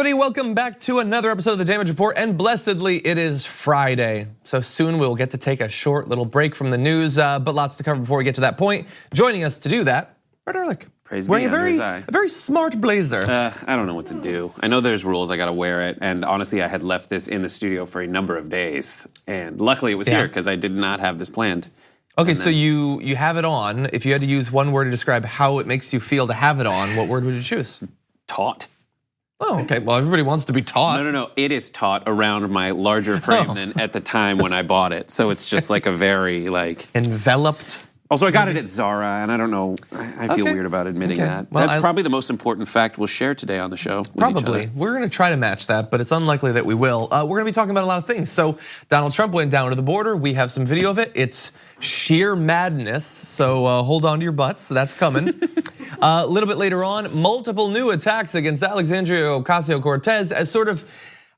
everybody, welcome back to another episode of The Damage Report, and blessedly it is Friday. So soon we'll get to take a short little break from the news, but lots to cover before we get to that point. Joining us to do that, Brett Erlich. Praise be under his eye. A very smart blazer. I don't know what to do. I know there's rules, I gotta wear it, and honestly I had left this in the studio for a number of days, and luckily it was here because I did not have this planned. Okay, so you have it on. If you had to use one word to describe how it makes you feel to have it on, what word would you choose? Taut. Oh, okay, well everybody wants to be taut. No, it is taut around my larger frame than at the time when I bought it. So it's just like a very like... Enveloped? Also, I got it at Zara, and I don't know, I feel weird about admitting that. Well, that's probably the most important fact we'll share today on the show. Probably. We're gonna try to match that, but it's unlikely that we will. We're gonna be talking about a lot of things. So Donald Trump went down to the border. We have some video of it. It's sheer madness, so hold on to your butts, that's coming. A little bit later on, multiple new attacks against Alexandria Ocasio-Cortez as sort of,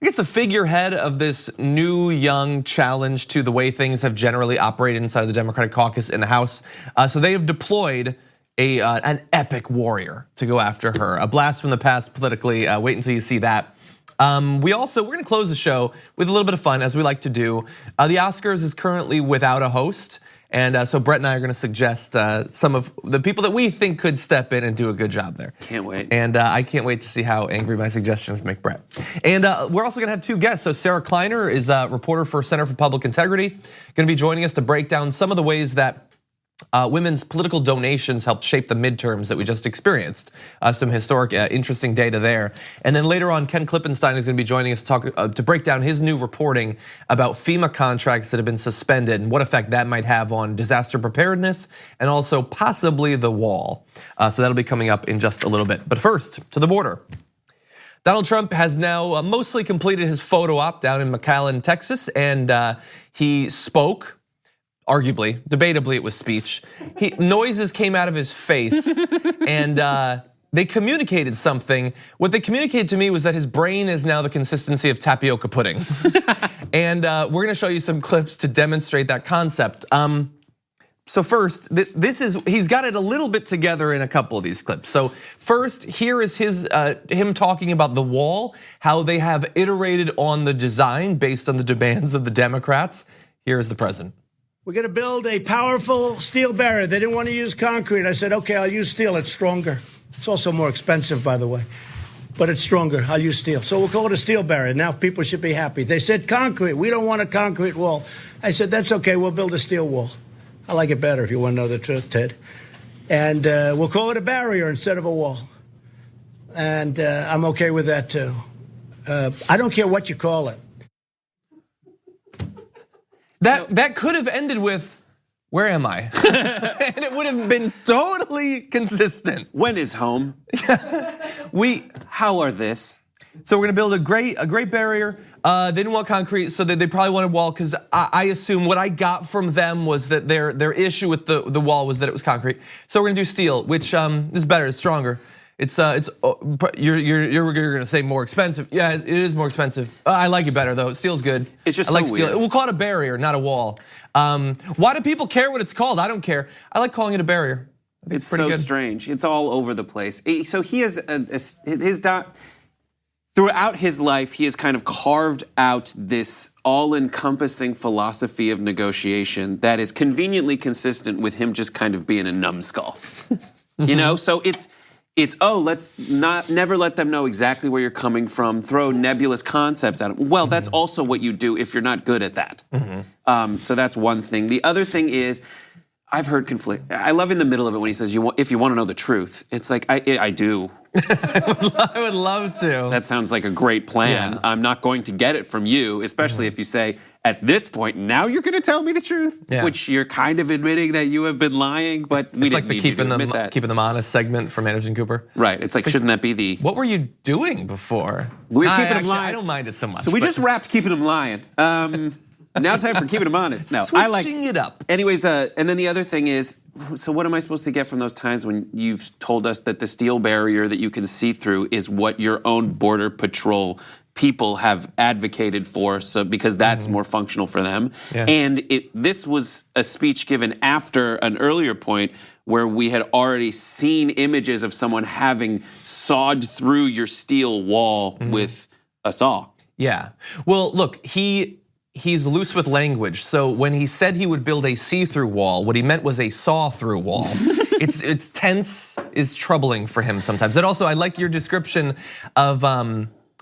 I guess, the figurehead of this new young challenge to the way things have generally operated inside of the Democratic caucus in the House. So they have deployed an epic warrior to go after her. A blast from the past politically, wait until you see that. We're gonna close the show with a little bit of fun, as we like to do. The Oscars is currently without a host. And so Brett and I are gonna suggest some of the people that we think could step in and do a good job there. Can't wait. And I can't wait to see how angry my suggestions make Brett. And we're also gonna have two guests. So Sarah Kleiner is a reporter for Center for Public Integrity, gonna be joining us to break down some of the ways that women's political donations helped shape the midterms that we just experienced. Some historic, interesting data there. And then later on, Ken Klippenstein is gonna be joining us to talk to break down his new reporting about FEMA contracts that have been suspended and what effect that might have on disaster preparedness and also possibly the wall. So that'll be coming up in just a little bit. But first, to the border. Donald Trump has now mostly completed his photo op down in McAllen, Texas, and he spoke. Arguably, debatably, it was speech. Noises came out of his face, and they communicated something. What they communicated to me was that his brain is now the consistency of tapioca pudding. And we're gonna show you some clips to demonstrate that concept. So first, he's got it a little bit together in a couple of these clips. So first, here is him talking about the wall, how they have iterated on the design based on the demands of the Democrats. Here's the president. We're gonna build a powerful steel barrier. They didn't want to use concrete. I said, okay, I'll use steel, it's stronger. It's also more expensive, by the way, but it's stronger, I'll use steel. So we'll call it a steel barrier. Now people should be happy. They said concrete, we don't want a concrete wall. I said, that's okay, we'll build a steel wall. I like it better if you want to know the truth, Ted. And we'll call it a barrier instead of a wall. And I'm okay with that too. I don't care what you call it. That could have ended with, where am I? And it would have been totally consistent. When is home? How are this? So we're gonna build a great barrier. They didn't want concrete, so they probably wanted wall, because I assume what I got from them was that their issue with the wall was that it was concrete. So we're gonna do steel, which is better, it's stronger. You're gonna say more expensive. Yeah, it is more expensive. I like it better though. Steel's good. It's just I like so steel. weird. We'll call it a barrier, not a wall. Why do people care what it's called? I don't care. I like calling it a barrier. It's so strange. It's all over the place. So he has throughout his life, he has kind of carved out this all-encompassing philosophy of negotiation that is conveniently consistent with him just kind of being a numbskull. You know, so it's let's never let them know exactly where you're coming from, throw nebulous concepts at them. Well, that's also what you do if you're not good at that. So that's one thing. The other thing is, I've heard conflict. I love in the middle of it when he says, if you want to know the truth. It's like, I do. I would love to. That sounds like a great plan. Yeah. I'm not going to get it from you, especially if you say, at this point, now you're gonna tell me the truth? Yeah. Which you're kind of admitting that you have been lying, but we didn't need you to admit that. Keeping them honest segment from Anderson Cooper. Right, it's like, shouldn't that be the... What were you doing before? We're keeping them lying. I don't mind it so much. So we just wrapped keeping them lying. Now it's time for keeping them honest. No, I like it up. Anyways, and then the other thing is, so what am I supposed to get from those times when you've told us that the steel barrier that you can see through is what your own Border Patrol people have advocated for, so because that's more functional for them. Yeah. And this was a speech given after an earlier point where we had already seen images of someone having sawed through your steel wall with a saw. Yeah. Well, look, he's loose with language. So when he said he would build a see-through wall, what he meant was a saw-through wall. It's tense, is troubling for him sometimes. And also, I like your description of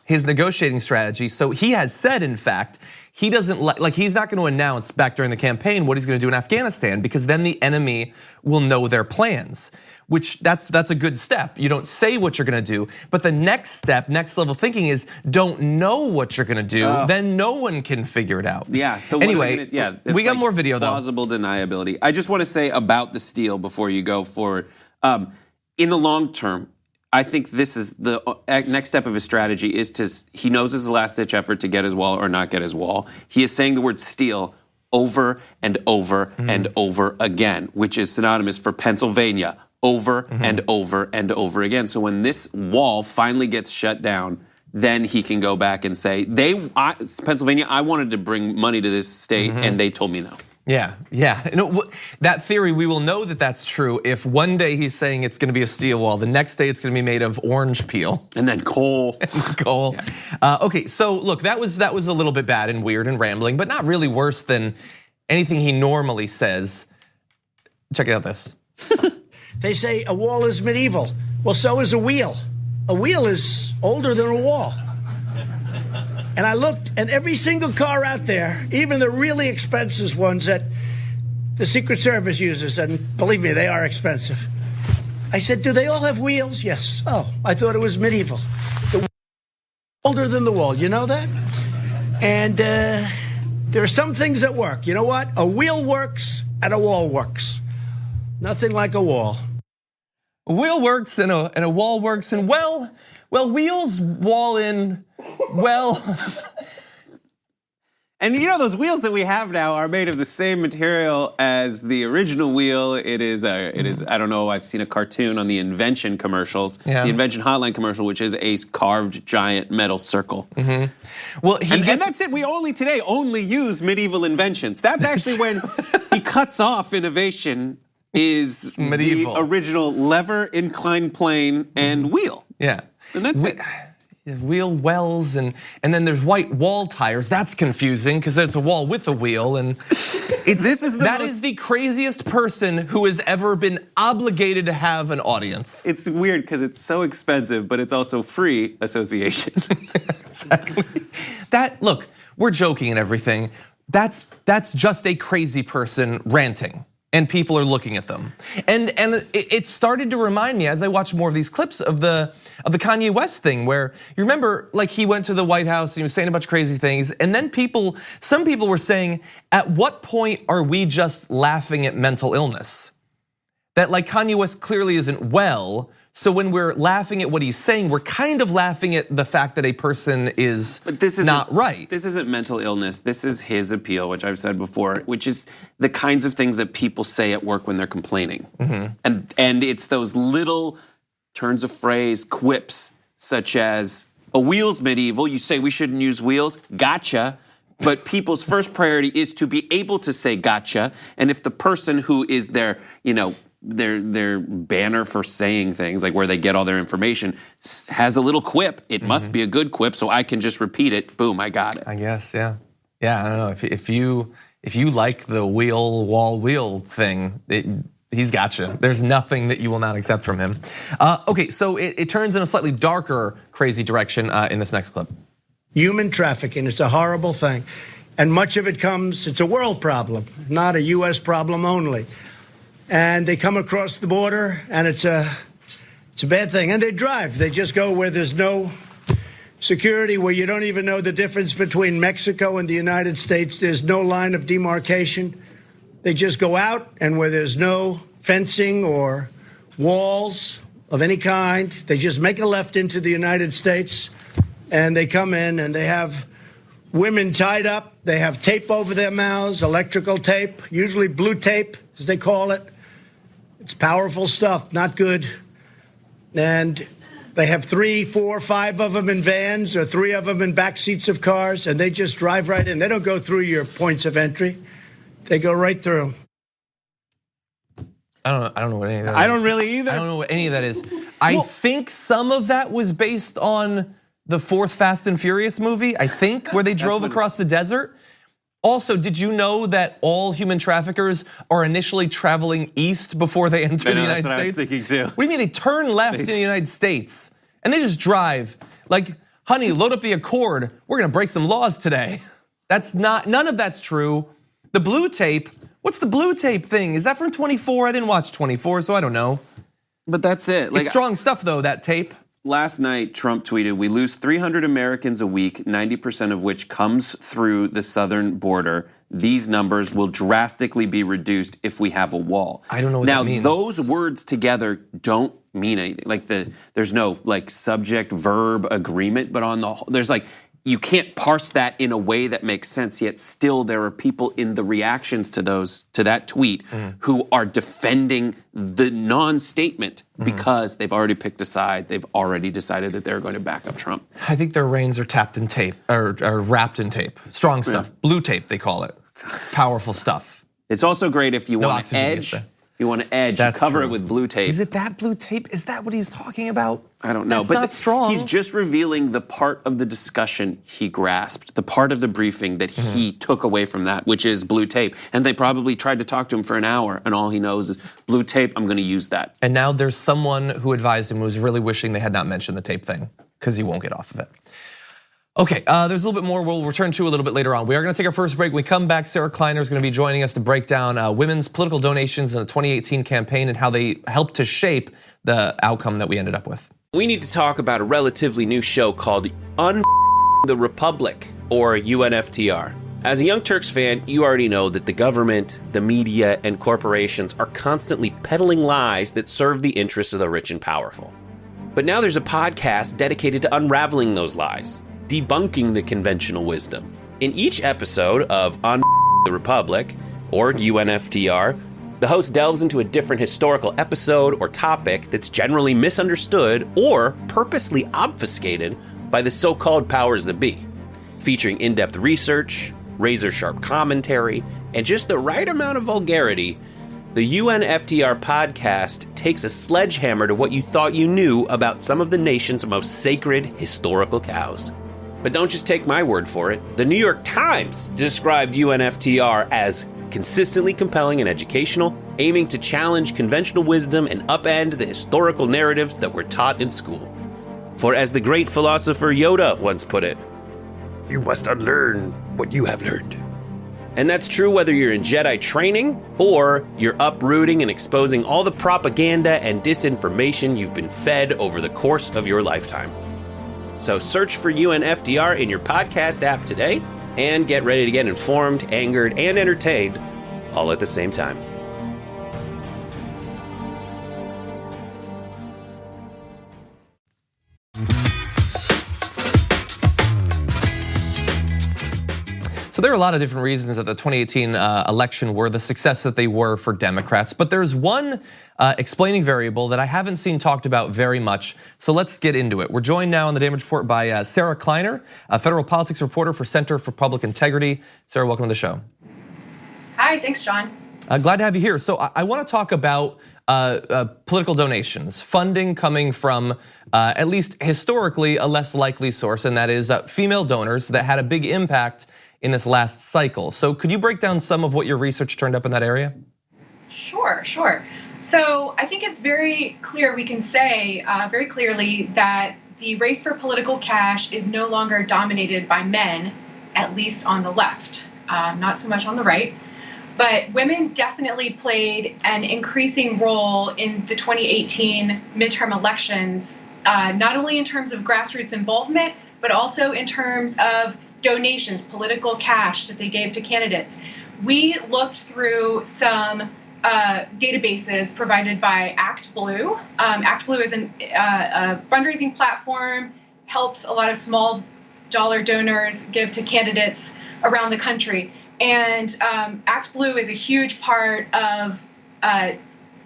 his negotiating strategy. So he has said, in fact, he doesn't like he's not going to announce back during the campaign what he's going to do in Afghanistan, because then the enemy will know their plans. Which that's a good step. You don't say what you're going to do, but the next step, next level thinking is don't know what you're going to do. Then no one can figure it out. Yeah. So anyway, we got more video though. Plausible deniability. I just want to say about the steel before you go forward. In the long term, I think this is the next step of his strategy is he knows it's a last ditch effort to get his wall or not get his wall. He is saying the word steel over and over and over again, which is synonymous for Pennsylvania. Over and over and over again. So when this wall finally gets shut down, then he can go back and say, Pennsylvania, I wanted to bring money to this state and they told me no. Yeah. That theory, we will know that that's true if one day he's saying it's going to be a steel wall, the next day it's going to be made of orange peel. And then coal. Yeah. Okay, so look, that was a little bit bad and weird and rambling, but not really worse than anything he normally says. Check out this. They say a wall is medieval. Well, so is a wheel. A wheel is older than a wall. And I looked, and every single car out there, even the really expensive ones that the Secret Service uses, and believe me, they are expensive. I said, do they all have wheels? Yes. Oh, I thought it was medieval. Older than the wall, you know that? And there are some things that work. You know what? A wheel works and a wall works. Nothing like a wall. A wheel works and a wall works, and well, wheels wall in, well. And you know those wheels that we have now are made of the same material as the original wheel. It is. I don't know. I've seen a cartoon on the Invention commercials, the Invention Hotline commercial, which is a carved giant metal circle. Well, and that's it. We only use medieval inventions. That's actually when he cuts off innovation. Is medieval. The original lever, inclined plane, and wheel. Yeah, and that's it. Wheel wells and then there's white wall tires. That's confusing because it's a wall with a wheel, and that is the craziest person who has ever been obligated to have an audience. It's weird because it's so expensive, but it's also free association. Exactly. Look, we're joking and everything. That's just a crazy person ranting. And people are looking at them, and it started to remind me as I watched more of these clips of the Kanye West thing, where you remember, like he went to the White House and he was saying a bunch of crazy things, and then some people were saying, at what point are we just laughing at mental illness? That like Kanye West clearly isn't well. So when we're laughing at what he's saying, we're kind of laughing at the fact that a person is not right. This isn't mental illness. This is his appeal, which I've said before, which is the kinds of things that people say at work when they're complaining. And it's those little turns of phrase, quips, such as, a wheel's medieval, you say we shouldn't use wheels, gotcha. But people's first priority is to be able to say gotcha. And if the person who is their banner for saying things, like where they get all their information, has a little quip, it must be a good quip, so I can just repeat it. Boom, I got it. I guess, yeah. I don't know if you like the wheel thing, he's got you. There's nothing that you will not accept from him. Okay, so it turns in a slightly darker, crazy direction in this next clip. Human trafficking, it's a horrible thing. And much of it it's a world problem, not a US problem only. And they come across the border, and it's a bad thing. And they drive. They just go where there's no security, where you don't even know the difference between Mexico and the United States. There's no line of demarcation. They just go out, and where there's no fencing or walls of any kind, they just make a left into the United States, and they come in, and they have women tied up. They have tape over their mouths, electrical tape, usually blue tape, as they call it. It's powerful stuff, not good. And They have 3, 4, 5 of them in vans or 3 of them in back seats of cars, and they just drive right in. They don't go through your points of entry. They go right through. I don't know what any of that is. I don't really either. I don't know what any of that is. I think some of that was based on the 4th Fast and Furious movie, I think, where they drove across the desert. Also, did you know that all human traffickers are initially traveling east before they enter the United States? That's what I was thinking too. What do you mean they turn left in the United States and they just drive? Like, honey, load up the Accord. We're gonna break some laws today. None of that's true. The blue tape, what's the blue tape thing? Is that from 24? I didn't watch 24, so I don't know. But that's it. It's strong stuff though, that tape. Last night, Trump tweeted, "We lose 300 Americans a week, 90% of which comes through the southern border. These numbers will drastically be reduced if we have a wall." I don't know what that means. Now, those words together don't mean anything. Like there's no like subject verb agreement, but on the there's like you can't parse that in a way that makes sense. Yet still, there are people in the reactions to that tweet who are defending the non-statement because they've already picked a side. They've already decided that they're going to back up Trump. I think their reins are tapped in tape or wrapped in tape. Strong stuff, blue tape they call it. Powerful stuff. It's also great if you No want to oxygen edge. gets there. You want to edge. That's you cover true. it with blue tape. Is it that blue tape? Is that what he's talking about? I don't know, That's but not strong. He's just revealing the part of the discussion he grasped, the part of the briefing that he took away from that, which is blue tape. And they probably tried to talk to him for an hour, and all he knows is blue tape. I'm going to use that. And now there's someone who advised him who's really wishing they had not mentioned the tape thing because he won't get off of it. Okay, there's a little bit more we'll return to a little bit later on. We are gonna take our first break. When we come back, Sarah Kleiner is gonna be joining us to break down women's political donations in the 2018 campaign and how they helped to shape the outcome that we ended up with. We need to talk about a relatively new show called the Republic, or UNFTR. As a Young Turks fan, you already know that the government, the media, and corporations are constantly peddling lies that serve the interests of the rich and powerful. But now there's a podcast dedicated to unraveling those lies, debunking the conventional wisdom. In each episode of On the Republic, or UNFTR, the host delves into a different historical episode or topic that's generally misunderstood or purposely obfuscated by the so-called powers that be, featuring in-depth research, razor-sharp commentary, and just the right amount of vulgarity. The UNFTR podcast takes a sledgehammer to what you thought you knew about some of the nation's most sacred historical cows. But don't just take my word for it. The New York Times described UNFTR as consistently compelling and educational, aiming to challenge conventional wisdom and upend the historical narratives that were taught in school. For as the great philosopher Yoda once put it, "You must unlearn what you have learned." And that's true whether you're in Jedi training or you're uprooting and exposing all the propaganda and disinformation you've been fed over the course of your lifetime. So search for UNFTR in your podcast app today and get ready to get informed, angered, and entertained all at the same time. So there are a lot of different reasons that the 2018 election were the success that they were for Democrats, but there's one explaining variable that I haven't seen talked about very much. So let's get into it. We're joined now on the Damage Report by Sarah Kleiner, a federal politics reporter for Center for Public Integrity. Sarah, welcome to the show. Hi, thanks, John. Glad to have you here. So I want to talk about political donations, funding coming from at least historically a less likely source, and that is female donors that had a big impact in this last cycle. So could you break down some of what your research turned up in that area? Sure. So I think it's very clear, we can say very clearly that the race for political cash is no longer dominated by men, at least on the left, not so much on the right. But women definitely played an increasing role in the 2018 midterm elections, not only in terms of grassroots involvement, but also in terms of donations, political cash that they gave to candidates. We looked through some databases provided by Act Blue. Act Blue is a fundraising platform, helps a lot of small dollar donors give to candidates around the country. And Act Blue is a huge part of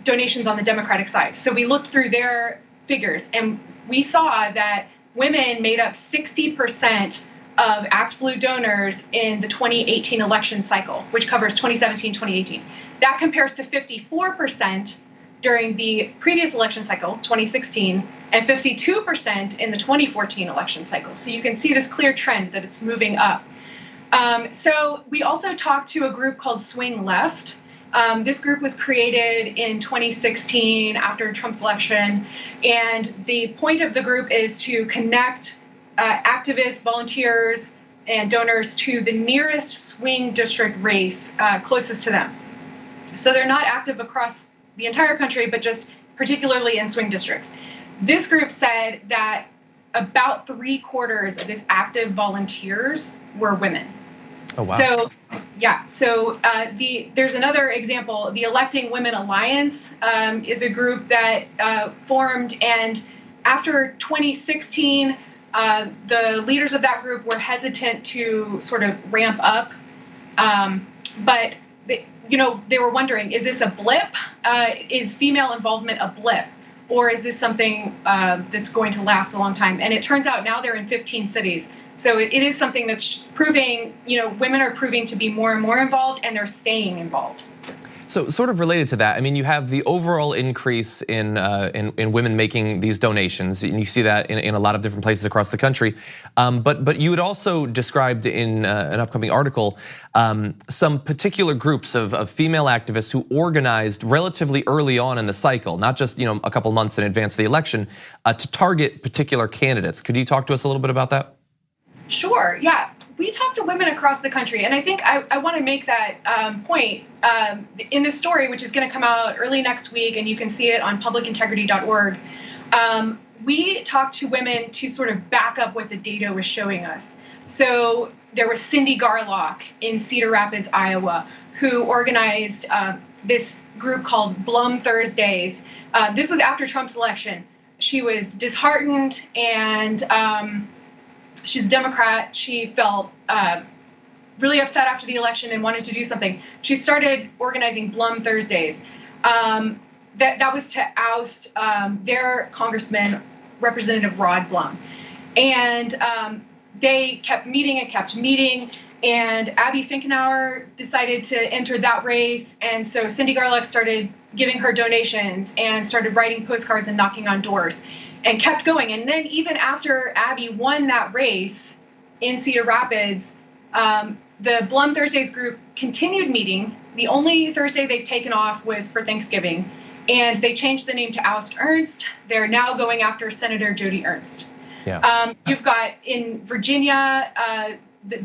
donations on the Democratic side. So we looked through their figures, and we saw that women made up 60% of Act Blue donors in the 2018 election cycle, which covers 2017, 2018. That compares to 54% during the previous election cycle, 2016, and 52% in the 2014 election cycle. So you can see this clear trend that it's moving up. So we also talked to a group called Swing Left. This group was created in 2016 after Trump's election. And the point of the group is to connect activists, volunteers, and donors to the nearest swing district race closest to them. So they're not active across the entire country, but just particularly in swing districts. This group said that about 3/4 of its active volunteers were women. Oh, wow. So, yeah. So there's another example. The Electing Women Alliance is a group that formed, and after 2016, the leaders of that group were hesitant to sort of ramp up, but they were wondering, is this a blip? Is female involvement a blip? Or is this something that's going to last a long time? And it turns out now they're in 15 cities. So it is something that's proving, women are proving to be more and more involved, and they're staying involved. So sort of related to that, I mean, you have the overall increase in women making these donations, and you see that in a lot of different places across the country. But you had also described in an upcoming article some particular groups of female activists who organized relatively early on in the cycle, not just a couple months in advance of the election, to target particular candidates. Could you talk to us a little bit about that? Sure. Yeah. We talk to women across the country, and I think I want to make that point in this story, which is going to come out early next week, and you can see it on publicintegrity.org. We talked to women to sort of back up what the data was showing us. So there was Cindy Garlock in Cedar Rapids, Iowa, who organized this group called Blum Thursdays. This was after Trump's election. She was disheartened, and she's a Democrat. She felt really upset after the election and wanted to do something. She started organizing Blum Thursdays. That was to oust their congressman, Representative Rod Blum. And they kept meeting. And Abby Finkenauer decided to enter that race. And so Cindy Garlock started giving her donations and started writing postcards and knocking on doors, and kept going. And then even after Abby won that race in Cedar Rapids, the Blum Thursdays group continued meeting. The only Thursday they've taken off was for Thanksgiving. And they changed the name to Oust Ernst. They're now going after Senator Joni Ernst. Yeah. You've got in Virginia,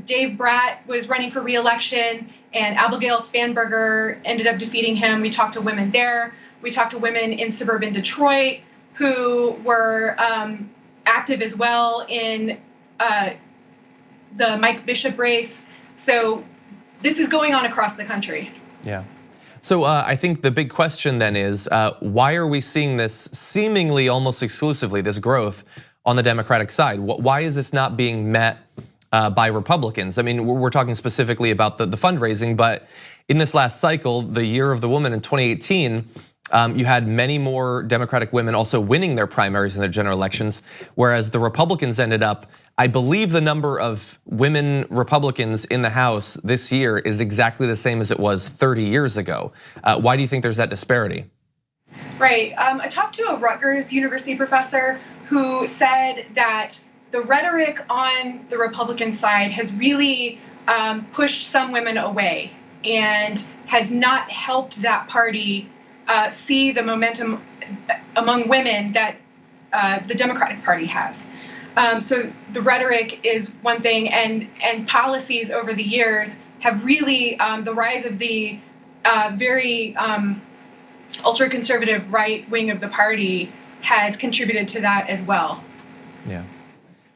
Dave Bratt was running for re-election, and Abigail Spanberger ended up defeating him. We talked to women there. We talked to women in suburban Detroit who were active as well in the Mike Bishop race. So this is going on across the country. Yeah. So I think the big question then is, why are we seeing this seemingly almost exclusively, this growth on the Democratic side? Why is this not being met by Republicans? I mean, we're talking specifically about the fundraising, but in this last cycle, the year of the woman in 2018, you had many more Democratic women also winning their primaries in their general elections, whereas the Republicans ended up, I believe the number of women Republicans in the House this year is exactly the same as it was 30 years ago. Why do you think there's that disparity? Right. I talked to a Rutgers University professor who said that the rhetoric on the Republican side has really pushed some women away and has not helped that party see the momentum among women that the Democratic Party has. So the rhetoric is one thing, and policies over the years have really, the rise of the very ultra-conservative right wing of the party has contributed to that as well. Yeah.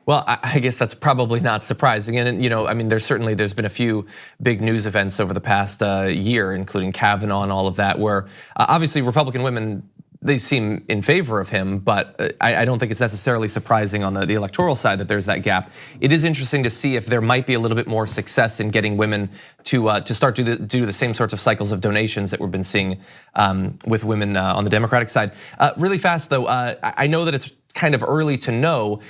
Well, I guess that's probably not surprising. And I mean, there's been a few big news events over the past year, including Kavanaugh and all of that, where obviously Republican women, they seem in favor of him, but I don't think it's necessarily surprising on the electoral side that there's that gap. It is interesting to see if there might be a little bit more success in getting women to start to do the same sorts of cycles of donations that we've been seeing with women on the Democratic side. Really fast though, I know that it's kind of early to know.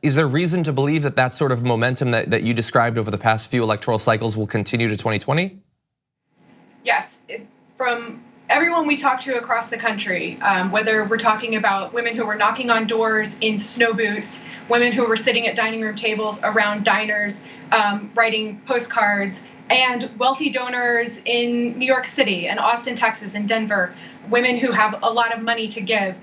Is there reason to believe that that sort of momentum that you described over the past few electoral cycles will continue to 2020? Yes, from everyone we talk to across the country, whether we're talking about women who were knocking on doors in snow boots, women who were sitting at dining room tables around diners, writing postcards, and wealthy donors in New York City and Austin, Texas, and Denver, women who have a lot of money to give.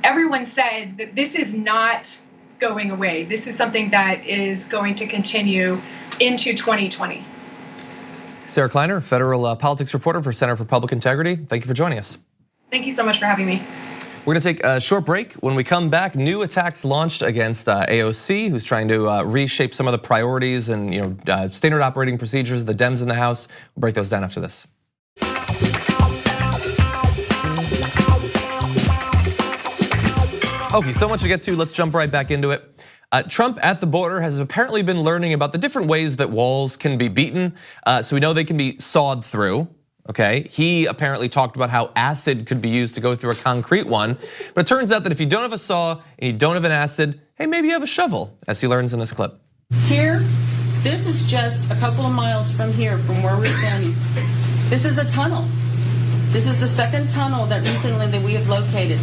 Everyone said that this is not going away. This is something that is going to continue into 2020. Sarah Kleiner, federal politics reporter for Center for Public Integrity. Thank you for joining us. Thank you so much for having me. We're gonna take a short break. When we come back, new attacks launched against AOC, who's trying to reshape some of the priorities and standard operating procedures of the Dems in the House. We'll break those down after this. Okay, so much to get to. Let's jump right back into it. Trump at the border has apparently been learning about the different ways that walls can be beaten. So we know they can be sawed through. Okay, he apparently talked about how acid could be used to go through a concrete one. But it turns out that if you don't have a saw and you don't have an acid, hey, maybe you have a shovel, as he learns in this clip. Here, this is just a couple of miles from here, from where we're standing. This is a tunnel. This is the second tunnel that recently that we have located.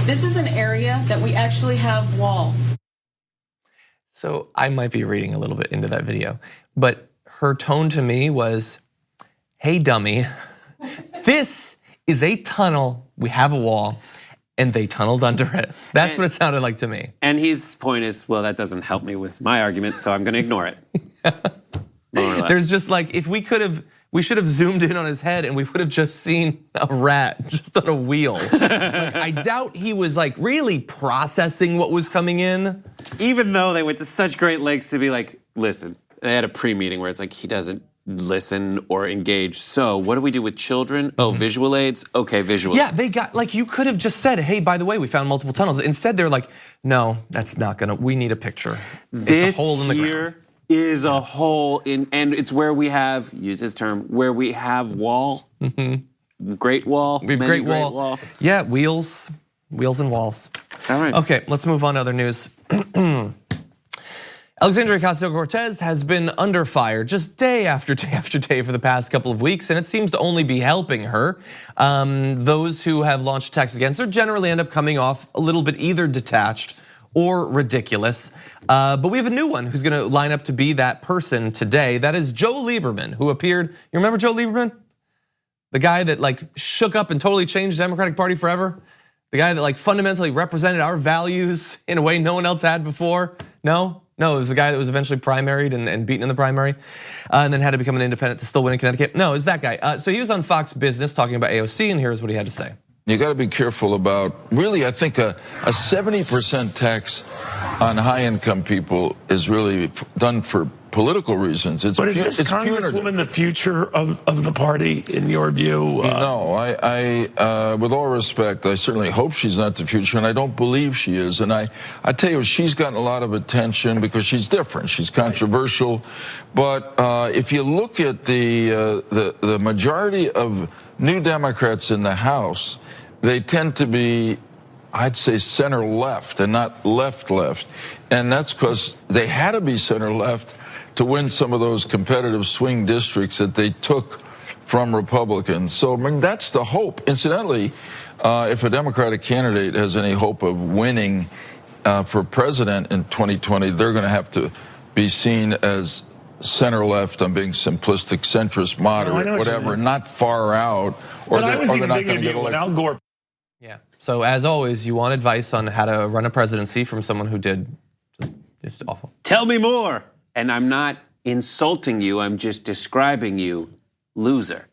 This is an area that we actually have wall. So I might be reading a little bit into that video, but her tone to me was, hey dummy, this is a tunnel, we have a wall, and they tunneled under it. That's what it sounded like to me. And his point is, well, that doesn't help me with my argument, so I'm gonna ignore it. There's just like, if we should have zoomed in on his head and we would have just seen a rat just on a wheel. I doubt he was like really processing what was coming in. Even though they went to such great lengths to be like, listen, they had a pre-meeting where it's like, he doesn't listen or engage. So what do we do with children? Oh, visual aids? Okay, visual aids. Yeah, they got, like you could have just said, hey, by the way, we found multiple tunnels. Instead, they're like, no, that's not gonna, we need a picture. It's a hole in the ground. Is a hole in, and it's where we have, use his term, where we have wall. Great wall. We have great wall. Yeah, wheels and walls. All right. Okay, let's move on to other news. Alexandria Ocasio-Cortez has been under fire just day after day after day for the past couple of weeks, and it seems to only be helping her. Those who have launched attacks against her generally end up coming off a little bit either detached or ridiculous. But we have a new one who's gonna line up to be that person today. That is Joe Lieberman, who appeared, you remember Joe Lieberman? The guy that like shook up and totally changed the Democratic Party forever? The guy that like fundamentally represented our values in a way no one else had before? No, it was the guy that was eventually primaried and beaten in the primary, and then had to become an independent to still win in Connecticut. No, it was that guy. So he was on Fox Business talking about AOC, and here's what he had to say. You got to be careful about, really, I think a 70% tax on high-income people is really done for political reasons. But is this Congresswoman the future of the party, in your view? No, I with all respect, I certainly hope she's not the future, and I don't believe she is. And I tell you, she's gotten a lot of attention because she's different. She's controversial. But if you look at the majority of New Democrats in the House, they tend to be, I'd say, center-left and not left-left. And that's because they had to be center-left to win some of those competitive swing districts that they took from Republicans. So, I mean, that's the hope. Incidentally, if a Democratic candidate has any hope of winning for president in 2020, they're going to have to be seen as center-left. I'm being simplistic, centrist, moderate, whatever, not far out. Or but I was even thinking of you when Al Gore. Yeah. So as always, you want advice on how to run a presidency from someone who did just awful. Tell me more. And I'm not insulting you. I'm just describing you, loser.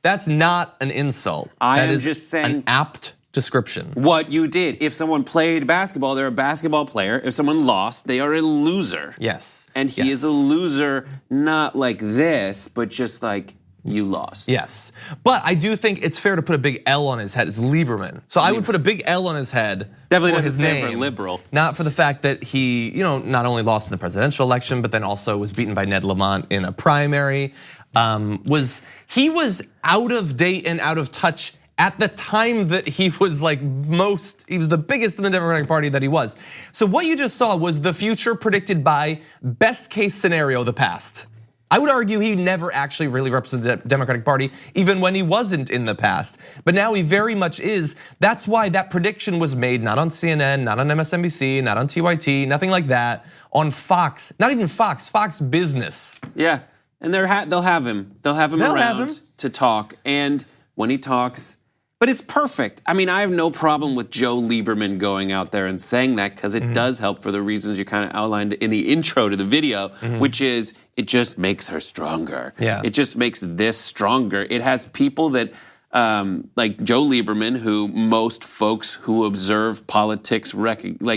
That's not an insult. I am is just saying an apt description. What you did. If someone played basketball, they're a basketball player. If someone lost, they are a loser. Yes. And he is a loser, not like this, but just like you lost. Yes, but I do think it's fair to put a big L on his head. It's Lieberman. So I would put a big L on his head. Definitely for doesn't his stand name, for liberal. Not for the fact that he, not only lost in the presidential election, but then also was beaten by Ned Lamont in a primary. He was out of date and out of touch at the time that he was he was the biggest in the Democratic Party that he was. So what you just saw was the future predicted by best case scenario, the past. I would argue he never actually really represented the Democratic Party, even when he wasn't in the past. But now he very much is. That's why that prediction was made, not on CNN, not on MSNBC, not on TYT, nothing like that. On Fox, not even Fox, Fox Business. Yeah, and they'll have him. They'll have him around to talk. And when he talks, but it's perfect. I mean, I have no problem with Joe Lieberman going out there and saying that, because it does help for the reasons you kind of outlined in the intro to the video, which is it just makes her stronger. Yeah. It just makes this stronger. It has people that, like Joe Lieberman, who most folks who observe politics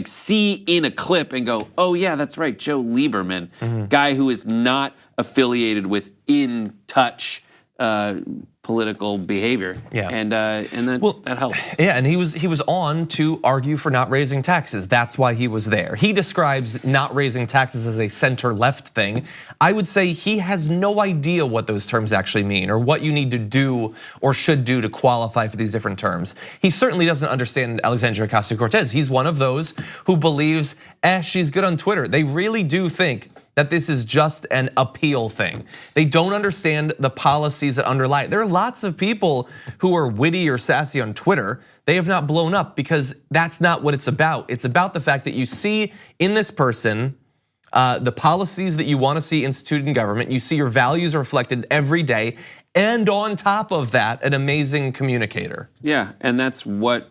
see in a clip and go, oh yeah, that's right, Joe Lieberman, guy who is not affiliated with In Touch political behavior. Yeah. And that helps. Yeah, and he was on to argue for not raising taxes. That's why he was there. He describes not raising taxes as a center-left thing. I would say he has no idea what those terms actually mean or what you need to do or should do to qualify for these different terms. He certainly doesn't understand Alexandria Ocasio-Cortez. He's one of those who believes, she's good on Twitter. They really do think that this is just an appeal thing. They don't understand the policies that underlie it. There are lots of people who are witty or sassy on Twitter. They have not blown up because that's not what it's about. It's about the fact that you see in this person the policies that you want to see instituted in government. You see your values reflected every day. And on top of that, an amazing communicator. Yeah, and that's what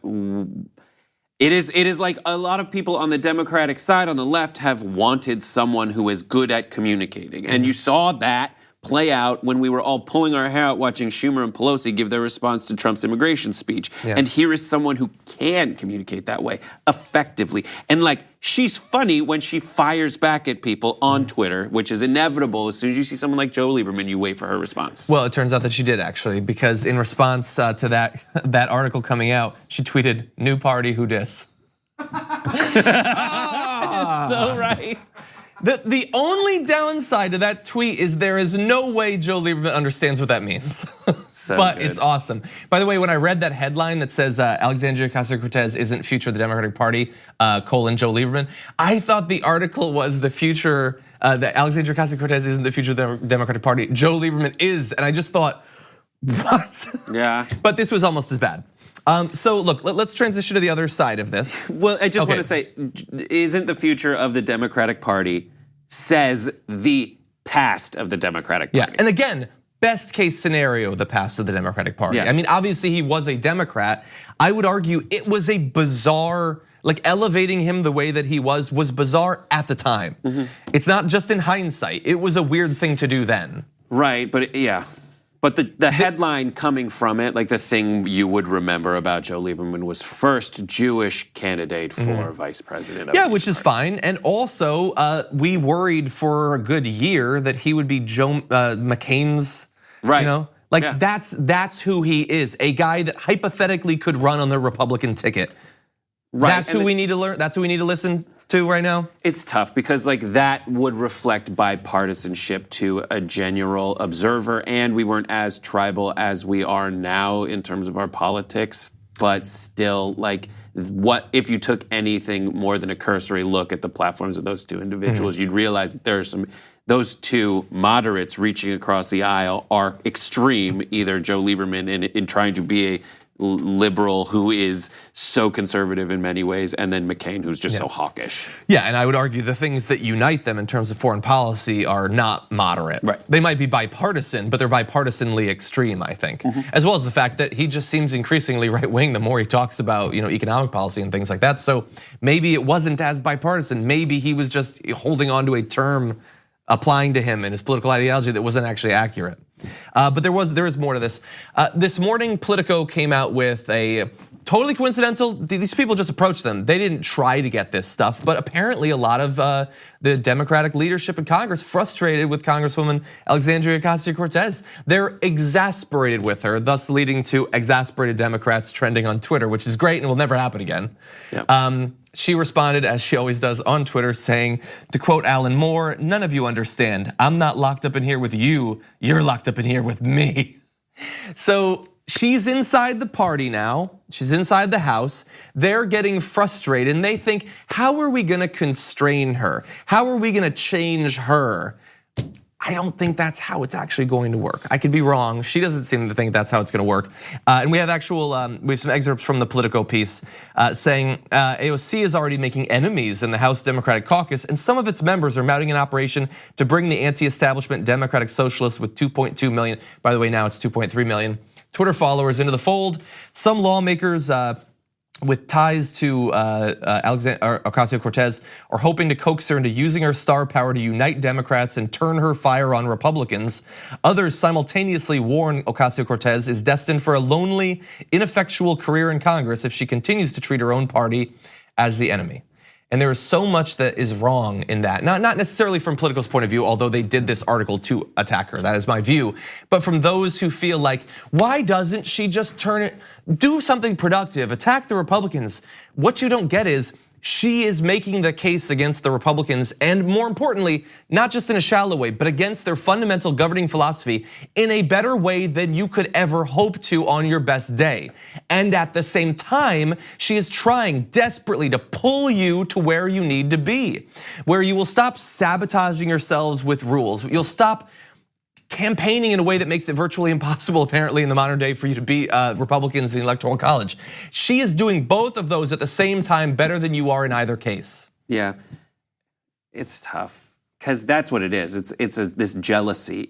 it is like a lot of people on the Democratic side, on the left, have wanted someone who is good at communicating. And you saw that play out when we were all pulling our hair out watching Schumer and Pelosi give their response to Trump's immigration speech. Yeah. And here is someone who can communicate that way effectively. And she's funny when she fires back at people on Twitter, which is inevitable. As soon as you see someone like Joe Lieberman, you wait for her response. Well, it turns out that she did actually, because in response to that article coming out, she tweeted, "New party, who dis?" It's so right. The only downside to that tweet is there is no way Joe Lieberman understands what that means. But it's awesome. By the way, when I read that headline that says Alexandria Ocasio-Cortez isn't future of the Democratic Party, Joe Lieberman, I thought the article was the future, that Alexandria Ocasio-Cortez isn't the future of the Democratic Party. Joe Lieberman is, and I just thought, what? Yeah. But this was almost as bad. So look, let's transition to the other side of this. Well, I just want to say, isn't the future of the Democratic Party says the past of the Democratic Party? Yeah, and again, best case scenario, the past of the Democratic Party. Yeah. I mean, obviously he was a Democrat. I would argue it was a bizarre, elevating him the way that he was bizarre at the time. It's not just in hindsight. It was a weird thing to do then. Right, but yeah. But the headline coming from it, the thing you would remember about Joe Lieberman was first Jewish candidate for vice president. Yeah, which is fine. And also, we worried for a good year that he would be Joe McCain's, right. That's who he is, a guy that hypothetically could run on the Republican ticket. Right. That's who we need to learn. That's who we need to listen to right now. It's tough because that would reflect bipartisanship to a general observer, and we weren't as tribal as we are now in terms of our politics. But still, what if you took anything more than a cursory look at the platforms of those two individuals, you'd realize that there are those two moderates reaching across the aisle are extreme. Either Joe Lieberman in trying to be a liberal who is so conservative in many ways, and then McCain who's just so hawkish. Yeah, and I would argue the things that unite them in terms of foreign policy are not moderate. Right. They might be bipartisan, but they're bipartisanly extreme, I think. As well as the fact that he just seems increasingly right-wing the more he talks about economic policy and things like that. So maybe it wasn't as bipartisan. Maybe he was just holding on to a term applying to him and his political ideology that wasn't actually accurate. But there is more to this. This morning, Politico came out with a totally coincidental. These people just approached them. They didn't try to get this stuff, but apparently a lot of the Democratic leadership in Congress frustrated with Congresswoman Alexandria Ocasio-Cortez. They're exasperated with her, thus leading to exasperated Democrats trending on Twitter, which is great and will never happen again. Yep. She responded, as she always does on Twitter, saying, to quote Alan Moore, "None of you understand. I'm not locked up in here with you. You're locked up in here with me." So she's inside the party now. She's inside the House. They're getting frustrated and they think, how are we gonna constrain her? How are we gonna change her? I don't think that's how it's actually going to work. I could be wrong. She doesn't seem to think that's how it's going to work. And we have we have some excerpts from the Politico piece saying AOC is already making enemies in the House Democratic Caucus, and some of its members are mounting an operation to bring the anti-establishment Democratic Socialists with 2.2 million. By the way, now it's 2.3 million Twitter followers into the fold. Some lawmakers with ties to Alexandria Ocasio-Cortez are hoping to coax her into using her star power to unite Democrats and turn her fire on Republicans. Others simultaneously warn Ocasio-Cortez is destined for a lonely, ineffectual career in Congress if she continues to treat her own party as the enemy. And there is so much that is wrong in that. Not necessarily from Politico's point of view, although they did this article to attack her. That is my view. But from those who feel like, why doesn't she just do something productive, attack the Republicans? What you don't get is, she is making the case against the Republicans, and more importantly, not just in a shallow way, but against their fundamental governing philosophy in a better way than you could ever hope to on your best day. And at the same time, she is trying desperately to pull you to where you need to be, where you will stop sabotaging yourselves with rules. You'll stop campaigning in a way that makes it virtually impossible, apparently, in the modern day for you to beat Republicans in the Electoral College. She is doing both of those at the same time better than you are in either case. Yeah, it's tough because that's what it is. It's this jealousy.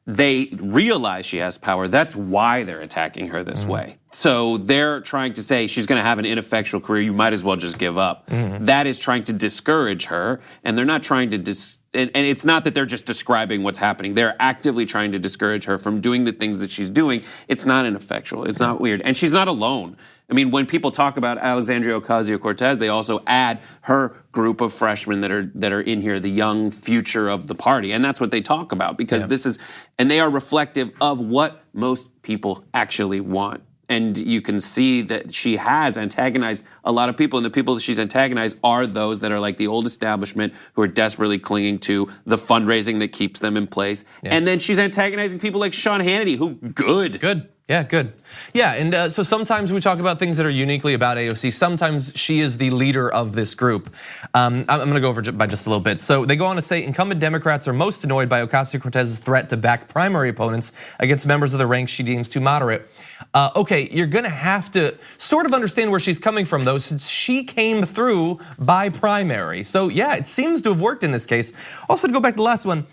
They realize she has power. That's why they're attacking her this way. So they're trying to say she's going to have an ineffectual career. You might as well just give up. That is trying to discourage her, and they're not trying to and it's not that they're just describing what's happening. They're actively trying to discourage her from doing the things that she's doing. It's not ineffectual. It's not weird. And she's not alone. I mean, when people talk about Alexandria Ocasio-Cortez, they also add her group of freshmen that are in here, the young future of the party. And that's what they talk about because and they are reflective of what most people actually want. And you can see that she has antagonized a lot of people, and the people that she's antagonized are those that are like the old establishment who are desperately clinging to the fundraising that keeps them in place. And then she's antagonizing people like Sean Hannity, who good. Yeah, good. Yeah, and so sometimes we talk about things that are uniquely about AOC. Sometimes she is the leader of this group. I'm gonna go over by just a little bit. So they go on to say incumbent Democrats are most annoyed by Ocasio-Cortez's threat to back primary opponents against members of the ranks she deems too moderate. Okay, you're gonna have to sort of understand where she's coming from though, since she came through by primary. So yeah, it seems to have worked in this case. Also, to go back to the last one,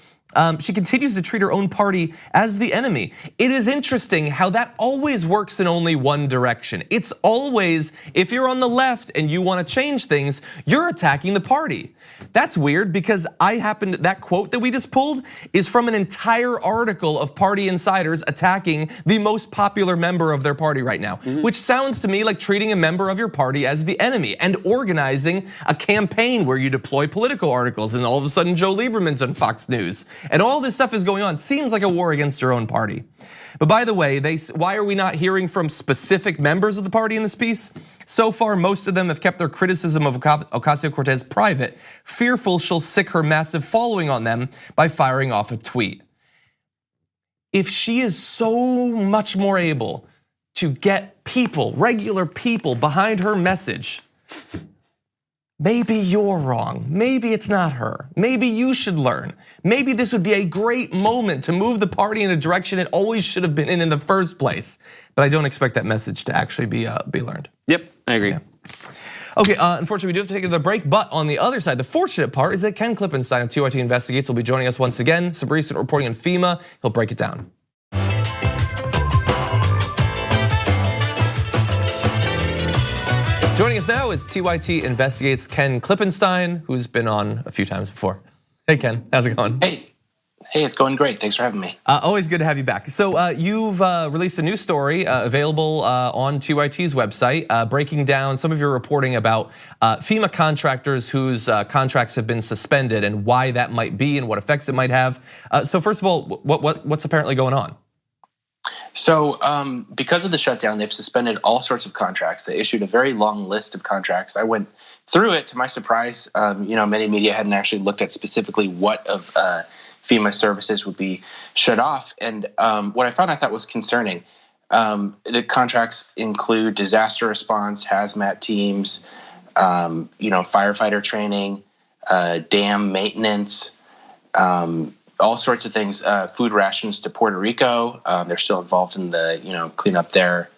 she continues to treat her own party as the enemy. It is interesting how that always works in only one direction. It's always, if you're on the left and you want to change things, you're attacking the party. That's weird because that quote that we just pulled is from an entire article of party insiders attacking the most popular member of their party right now, which sounds to me like treating a member of your party as the enemy and organizing a campaign where you deploy Politico articles and all of a sudden Joe Lieberman's on Fox News and all this stuff is going on. Seems like a war against your own party. But by the way, why are we not hearing from specific members of the party in this piece? So far, most of them have kept their criticism of Ocasio-Cortez private, fearful she'll sick her massive following on them by firing off a tweet. If she is so much more able to get people, regular people, behind her message, maybe you're wrong. Maybe it's not her. Maybe you should learn. Maybe this would be a great moment to move the party in a direction it always should have been in the first place. But I don't expect that message to actually be learned. Yep, I agree. Yeah. Okay, unfortunately, we do have to take another break, but on the other side, the fortunate part is that Ken Klippenstein of TYT Investigates will be joining us once again. Some recent reporting on FEMA, he'll break it down. Joining us now is TYT Investigates Ken Klippenstein, who's been on a few times before. Hey Ken, how's it going? Hey, it's going great. Thanks for having me. Always good to have you back. So you've released a new story available on TYT's website, breaking down some of your reporting about FEMA contractors whose contracts have been suspended and why that might be and what effects it might have. So first of all, what's apparently going on? So because of the shutdown, they've suspended all sorts of contracts. They issued a very long list of contracts. I went through it. To my surprise, many media hadn't actually looked at specifically what of FEMA services would be shut off. And what I found I thought was concerning. The contracts include disaster response, hazmat teams, firefighter training, dam maintenance, all sorts of things. Food rations to Puerto Rico. They're still involved in the cleanup there,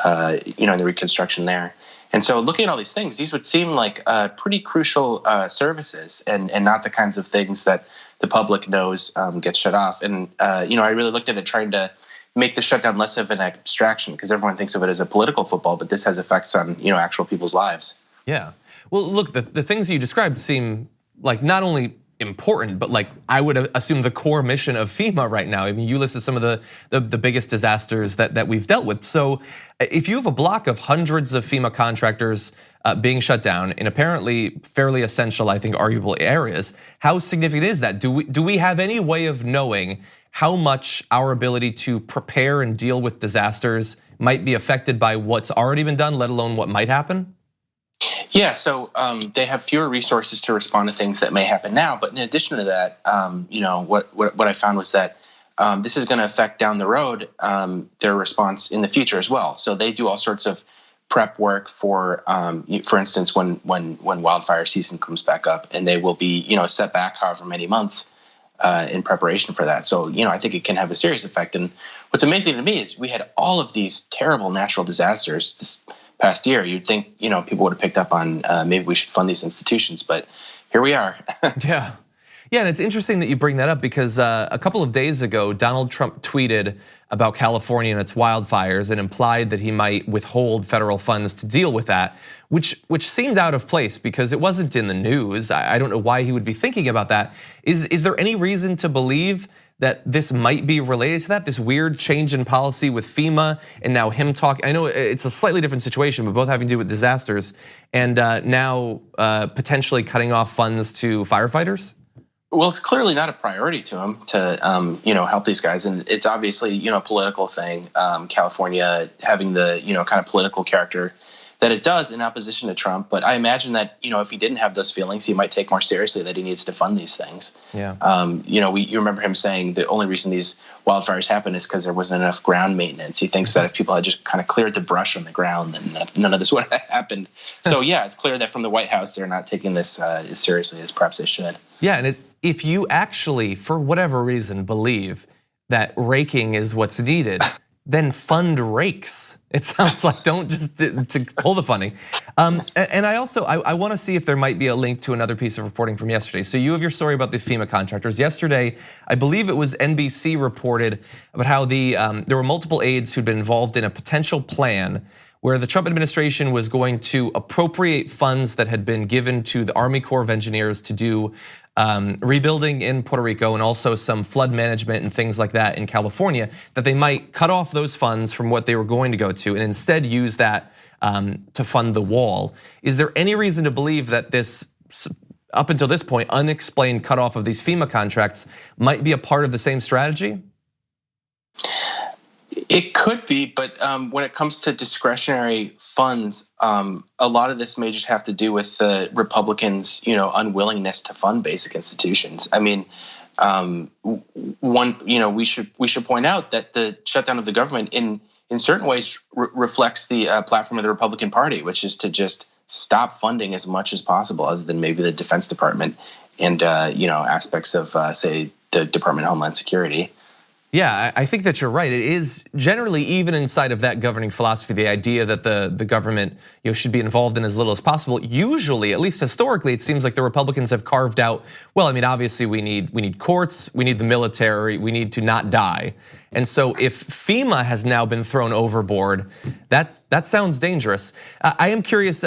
in the reconstruction there. And so, looking at all these things, these would seem like pretty crucial services, and not the kinds of things that the public knows get shut off. And I really looked at it trying to make the shutdown less of an abstraction, because everyone thinks of it as a political football, but this has effects on actual people's lives. Yeah. Well, look, the things you described seem like not only important, but like I would assume the core mission of FEMA right now. I mean, you listed some of the biggest disasters that we've dealt with. So if you have a block of hundreds of FEMA contractors being shut down in apparently fairly essential, I think, arguable areas, how significant is that? Do we have any way of knowing how much our ability to prepare and deal with disasters might be affected by what's already been done, let alone what might happen? Yeah, so they have fewer resources to respond to things that may happen now. But in addition to that, what I found was that this is going to affect down the road their response in the future as well. So they do all sorts of prep work for instance, when wildfire season comes back up, and they will be set back however many months in preparation for that. So I think it can have a serious effect. And what's amazing to me is we had all of these terrible natural disasters this past year. You'd think people would have picked up on maybe we should fund these institutions, but here we are. Yeah, and it's interesting that you bring that up, because a couple of days ago, Donald Trump tweeted about California and its wildfires and implied that he might withhold federal funds to deal with that, which seemed out of place because it wasn't in the news. I don't know why he would be thinking about that. Is there any reason to believe that this might be related to that, this weird change in policy with FEMA and now him talking? I know it's a slightly different situation, but both having to do with disasters, and now potentially cutting off funds to firefighters? Well, it's clearly not a priority to him to help these guys, and it's obviously a political thing. California having the kind of political character that it does in opposition to Trump. But I imagine that if he didn't have those feelings, he might take more seriously that he needs to fund these things. Yeah. You remember him saying the only reason these wildfires happen is because there wasn't enough ground maintenance. He thinks that if people had just kind of cleared the brush on the ground, then none of this would have happened. So yeah, it's clear that from the White House, they're not taking this as seriously as perhaps they should. Yeah, and if you actually, for whatever reason, believe that raking is what's needed, then fund rakes. It sounds like don't just to pull the funding. And I want to see if there might be a link to another piece of reporting from yesterday. So you have your story about the FEMA contractors. Yesterday, I believe it was NBC reported about how there were multiple aides who'd been involved in a potential plan where the Trump administration was going to appropriate funds that had been given to the Army Corps of Engineers to do rebuilding in Puerto Rico and also some flood management and things like that in California, that they might cut off those funds from what they were going to go to and instead use that to fund the wall. Is there any reason to believe that this, up until this point, unexplained cutoff of these FEMA contracts might be a part of the same strategy? It could be, but when it comes to discretionary funds, a lot of this may just have to do with the Republicans, unwillingness to fund basic institutions. I mean, we should point out that the shutdown of the government in certain ways reflects the platform of the Republican Party, which is to just stop funding as much as possible, other than maybe the Defense Department and aspects of say the Department of Homeland Security. Yeah, I think that you're right. It is generally, even inside of that governing philosophy, the idea that the government should be involved in as little as possible. Usually, at least historically, it seems like the Republicans have carved out, well, I mean, obviously we need courts, we need the military, we need to not die. And so if FEMA has now been thrown overboard, that sounds dangerous. I am curious,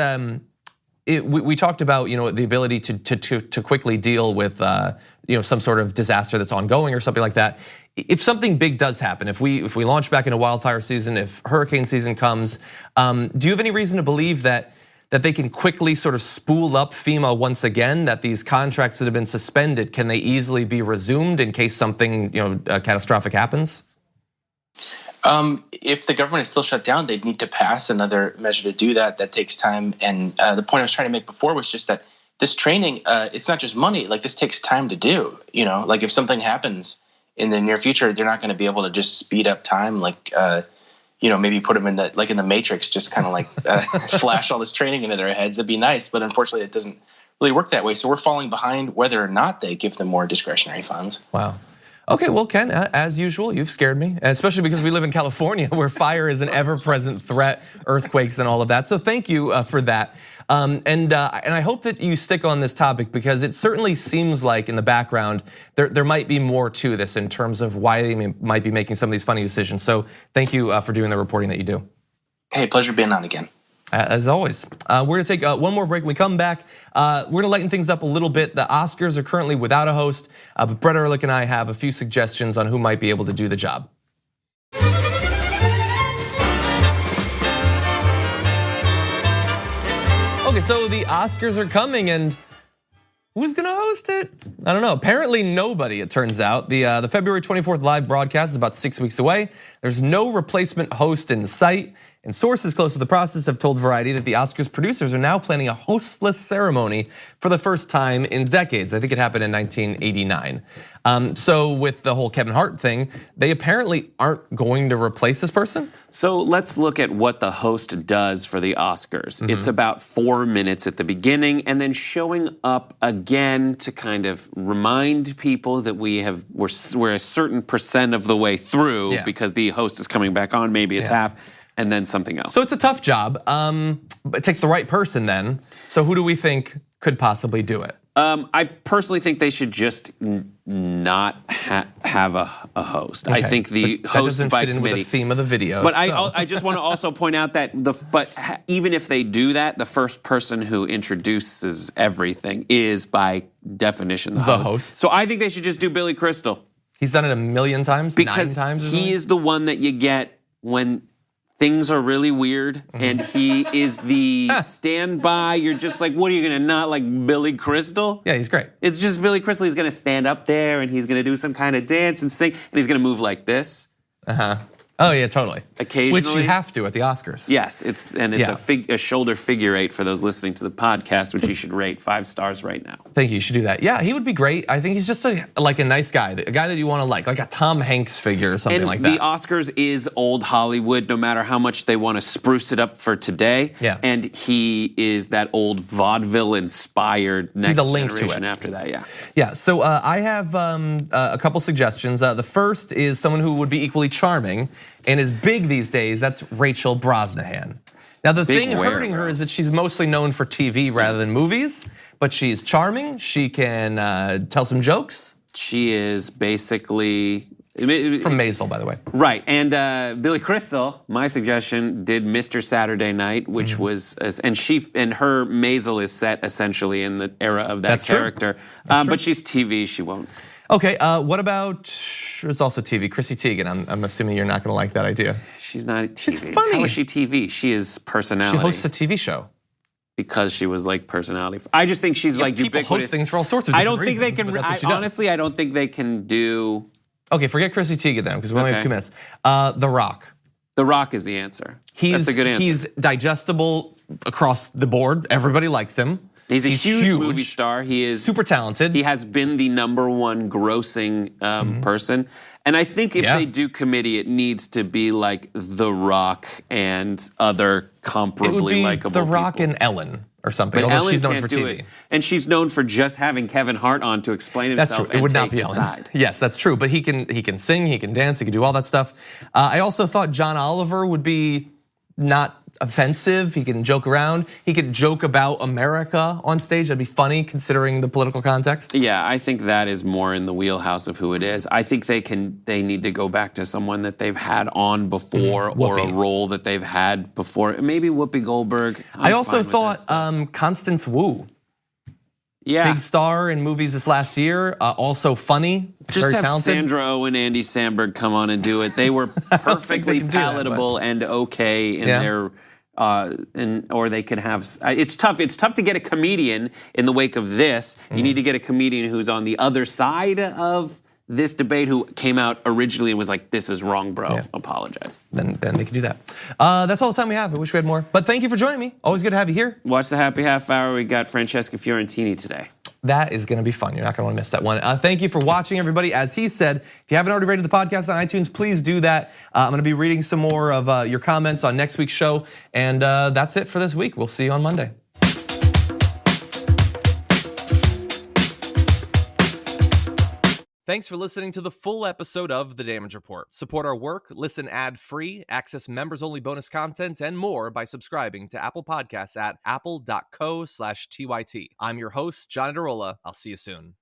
we talked about the ability to quickly deal with some sort of disaster that's ongoing or something like that. If something big does happen, if we launch back into wildfire season, if hurricane season comes, do you have any reason to believe that they can quickly sort of spool up FEMA once again? That these contracts that have been suspended, can they easily be resumed in case something catastrophic happens? If the government is still shut down, they'd need to pass another measure to do that. That takes time. And the point I was trying to make before was just that this training, it's not just money. Like, this takes time to do. Like if something happens in the near future, they're not going to be able to just speed up time like maybe put them in the Matrix, just kind of like flash all this training into their heads. That'd be nice, but unfortunately, it doesn't really work that way. So we're falling behind whether or not they give them more discretionary funds. Wow. Okay, well, Ken, as usual, you've scared me, especially because we live in California where fire is an ever-present threat, earthquakes and all of that. So thank you for that. And I hope that you stick on this topic because it certainly seems like in the background, there might be more to this in terms of why they might be making some of these funny decisions. So thank you for doing the reporting that you do. Hey, pleasure being on again. As always, we're gonna take one more break. When we come back, we're gonna lighten things up a little bit. The Oscars are currently without a host, but Brett Erlich and I have a few suggestions on who might be able to do the job. Okay, so the Oscars are coming and who's gonna host it? I don't know, apparently nobody, it turns out. The February 24th live broadcast is about 6 weeks away. There's no replacement host in sight. And sources close to the process have told Variety that the Oscars producers are now planning a hostless ceremony for the first time in decades. I think it happened in 1989. So with the whole Kevin Hart thing, they apparently aren't going to replace this person? So let's look at what the host does for the Oscars. It's about 4 minutes at the beginning and then showing up again to kind of remind people that we're a certain percent of the way through because the host is coming back on, maybe it's half. And then something else. So it's a tough job, but it takes the right person then. So who do we think could possibly do it? I personally think they should just not have a host. Okay. I think the host doesn't by fit in committee. with the theme of the video. But I just want to also point out that even if they do that, the first person who introduces everything is by definition the host. So I think they should just do Billy Crystal. He's done it a million times, because 9 times. He is the one that you get when things are really weird, and he is the standby. You're just like, what are you gonna not like Billy Crystal? Yeah, he's great. It's just Billy Crystal. He's gonna stand up there and he's gonna do some kind of dance and sing, and he's gonna move like this. Oh yeah, totally. Occasionally, which you have to at the Oscars. Yes, it's a shoulder figure eight for those listening to the podcast, which you should rate 5 stars right now. Thank you. You should do that. Yeah, he would be great. I think he's just like a nice guy, a guy that you want to like a Tom Hanks figure or something like that. And the Oscars is old Hollywood, no matter how much they want to spruce it up for today. Yeah. And he is that old vaudeville-inspired next generation after that. Yeah. Yeah. So I have a couple suggestions. The first is someone who would be equally charming and is big these days. That's Rachel Brosnahan. Now the thing hurting her is that she's mostly known for TV rather than movies, but she's charming. She can tell some jokes. She is basically from Maisel, by the way. Right, and Billy Crystal, my suggestion, did Mr. Saturday Night, which was, and her Maisel is set essentially in the era of that character. But she's TV, she won't. Okay, what about, it's also TV, Chrissy Teigen. I'm assuming you're not gonna like that idea. She's not TV. She's funny. How is she TV? She is personality. She hosts a TV show. Because she was like personality. I just think she's like people ubiquitous. host things for all sorts of different reasons. Honestly, I don't think they can do. Okay, forget Chrissy Teigen then, because we only have 2 minutes. The Rock. The Rock is the answer. That's a good answer. He's digestible across the board. Everybody likes him. He's a huge movie star. He is super talented. He has been the #1 grossing person. And I think if they do committee, it needs to be like The Rock and other comparably likable people. The Rock and Ellen or something, but although Ellen she's known can't for do TV. It. And she's known for just having Kevin Hart on to explain himself. That's true. It would not be Ellen. Side. Yes, that's true. But he can sing, he can dance, he can do all that stuff. I also thought John Oliver would be not offensive. He can joke around. He could joke about America on stage. That'd be funny considering the political context. Yeah, I think that is more in the wheelhouse of who it is. I think they need to go back to someone that they've had on before or a role that they've had before. Maybe Whoopi Goldberg. I also thought Constance Wu. Yeah. Big star in movies this last year, also funny, very talented. Just have Sandra Oh and Andy Samberg come on and do it. They were perfectly palatable and okay in their or they could have. It's tough. It's tough to get a comedian in the wake of this. You need to get a comedian who's on the other side of this debate, who came out originally and was like, "This is wrong, bro. Apologize." Then they can do that. That's all the time we have. I wish we had more. But thank you for joining me. Always good to have you here. Watch the Happy Half Hour. We got Francesca Fiorentini today. That is going to be fun. You're not going to want to miss that one. Thank you for watching, everybody. As he said, if you haven't already rated the podcast on iTunes, please do that. I'm going to be reading some more of your comments on next week's show. And that's it for this week. We'll see you on Monday. Thanks for listening to the full episode of The Damage Report. Support our work, listen ad-free, access members-only bonus content, and more by subscribing to Apple Podcasts at apple.co/TYT. I'm your host, John Iadarola. I'll see you soon.